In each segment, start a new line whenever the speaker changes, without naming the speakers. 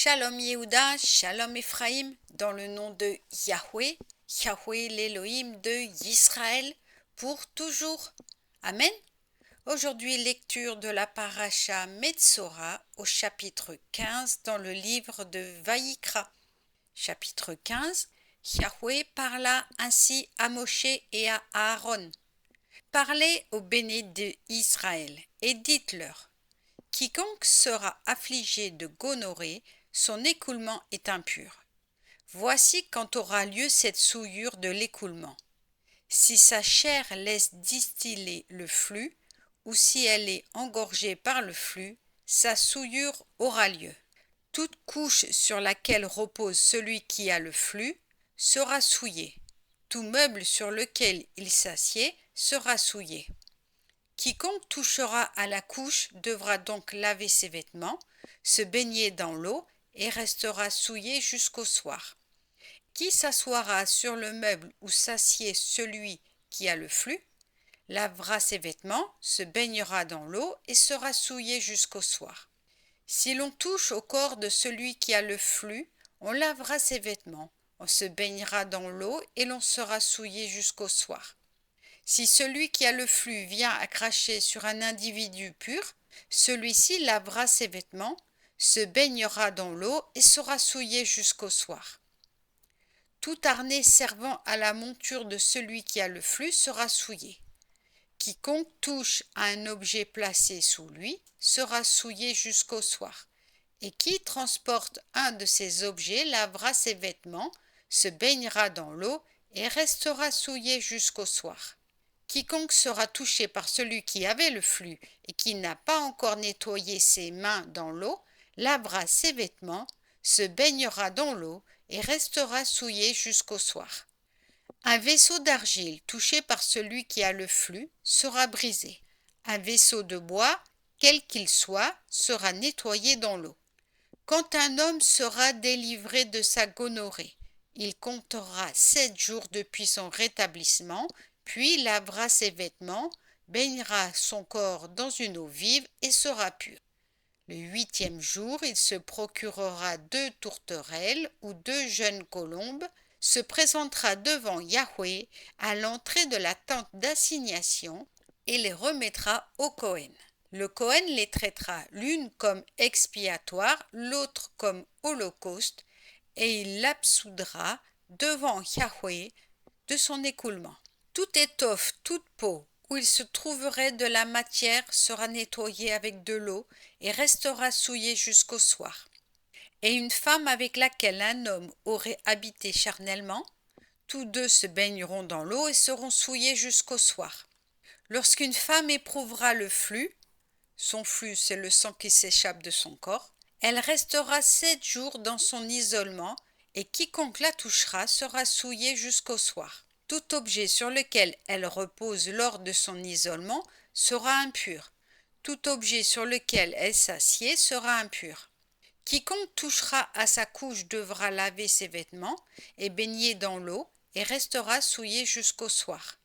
Shalom Yehuda, Shalom Ephraim, dans le nom de Yahweh, Yahweh l'Élohim de Yisraël, pour toujours. Amen. Aujourd'hui, lecture de la paracha Metzora au chapitre 15 dans le livre de Vaïkra. Chapitre 15, Yahweh parla ainsi à Moshe et à Aaron. Parlez aux bénis d'Israël et dites-leur: quiconque sera affligé de gonorrhée, son écoulement est impur. Voici quand aura lieu cette souillure de l'écoulement. Si sa chair laisse distiller le flux, ou si elle est engorgée par le flux, sa souillure aura lieu. Toute couche sur laquelle repose celui qui a le flux sera souillée. Tout meuble sur lequel il s'assied sera souillé. Quiconque touchera à la couche devra donc laver ses vêtements, se baigner dans l'eau et restera souillé jusqu'au soir. Qui s'assoira sur le meuble où s'assied celui qui a le flux, lavera ses vêtements, se baignera dans l'eau et sera souillé jusqu'au soir. Si l'on touche au corps de celui qui a le flux, on lavera ses vêtements, on se baignera dans l'eau et l'on sera souillé jusqu'au soir. Si celui qui a le flux vient à cracher sur un individu pur, celui-ci lavera ses vêtements, se baignera dans l'eau et sera souillé jusqu'au soir. Tout harnais servant à la monture de celui qui a le flux sera souillé. Quiconque touche à un objet placé sous lui sera souillé jusqu'au soir. Et qui transporte un de ces objets lavera ses vêtements, se baignera dans l'eau et restera souillé jusqu'au soir. Quiconque sera touché par celui qui avait le flux et qui n'a pas encore nettoyé ses mains dans l'eau, lavera ses vêtements, se baignera dans l'eau et restera souillé jusqu'au soir. Un vaisseau d'argile touché par celui qui a le flux sera brisé. Un vaisseau de bois, quel qu'il soit, sera nettoyé dans l'eau. Quand un homme sera délivré de sa gonorrhée, il comptera 7 jours depuis son rétablissement, puis lavera ses vêtements, baignera son corps dans une eau vive et sera pur. Le 8e jour, il se procurera 2 tourterelles ou 2 jeunes colombes, se présentera devant Yahweh à l'entrée de la tente d'assignation et les remettra au Kohen. Le Kohen les traitera l'une comme expiatoire, l'autre comme holocauste, et il l'absoudra devant Yahweh de son écoulement. Toute étoffe, toute peau, où il se trouverait de la matière sera nettoyée avec de l'eau et restera souillée jusqu'au soir. Et une femme avec laquelle un homme aurait habité charnellement, tous deux se baigneront dans l'eau et seront souillés jusqu'au soir. Lorsqu'une femme éprouvera le flux, son flux c'est le sang qui s'échappe de son corps, elle restera 7 jours dans son isolement et quiconque la touchera sera souillé jusqu'au soir. Tout objet sur lequel elle repose lors de son isolement sera impur. Tout objet sur lequel elle s'assied sera impur. Quiconque touchera à sa couche devra laver ses vêtements et baigner dans l'eau et restera souillé jusqu'au soir.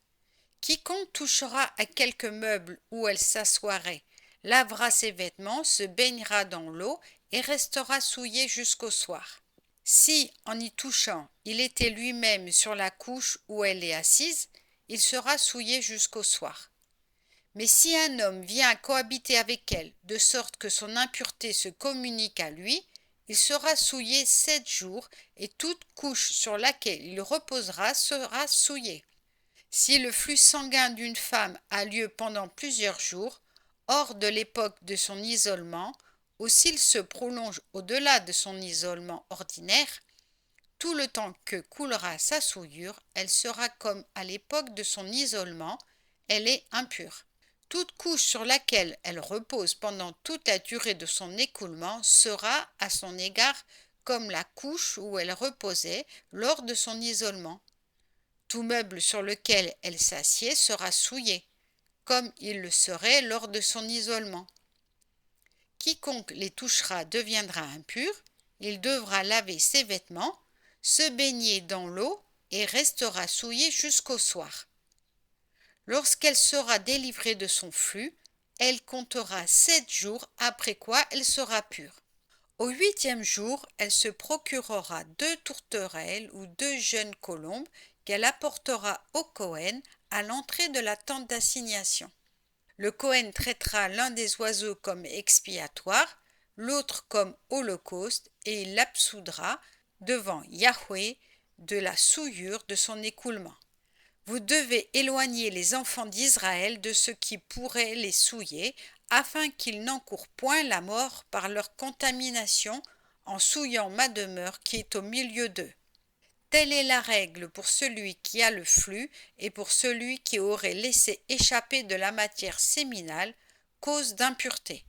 Quiconque touchera à quelque meuble où elle s'assoirait lavera ses vêtements, se baignera dans l'eau et restera souillé jusqu'au soir. Si, en y touchant, il était lui-même sur la couche où elle est assise, il sera souillé jusqu'au soir. Mais si un homme vient cohabiter avec elle, de sorte que son impureté se communique à lui, il sera souillé 7 jours, et toute couche sur laquelle il reposera sera souillée. Si le flux sanguin d'une femme a lieu pendant plusieurs jours, hors de l'époque de son isolement, ou s'il se prolonge au-delà de son isolement ordinaire, tout le temps que coulera sa souillure, elle sera comme à l'époque de son isolement, elle est impure. Toute couche sur laquelle elle repose pendant toute la durée de son écoulement sera, à son égard, comme la couche où elle reposait lors de son isolement. Tout meuble sur lequel elle s'assied sera souillé, comme il le serait lors de son isolement. Quiconque les touchera deviendra impur, il devra laver ses vêtements, se baigner dans l'eau et restera souillé jusqu'au soir. Lorsqu'elle sera délivrée de son flux, elle comptera 7 jours, après quoi elle sera pure. Au 8e jour, elle se procurera 2 tourterelles ou 2 jeunes colombes qu'elle apportera au Cohen à l'entrée de la tente d'assignation. Le Cohen traitera l'un des oiseaux comme expiatoire, l'autre comme holocauste, et il l'absoudra devant Yahweh de la souillure de son écoulement. Vous devez éloigner les enfants d'Israël de ce qui pourrait les souiller, afin qu'ils n'encourent point la mort par leur contamination en souillant ma demeure qui est au milieu d'eux. Telle est la règle pour celui qui a le flux et pour celui qui aurait laissé échapper de la matière séminale, cause d'impureté.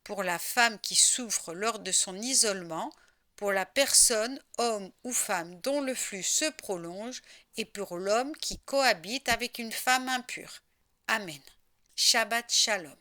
Pour la femme qui souffre lors de son isolement, pour la personne, homme ou femme dont le flux se prolonge, et pour l'homme qui cohabite avec une femme impure. Amen. Shabbat Shalom.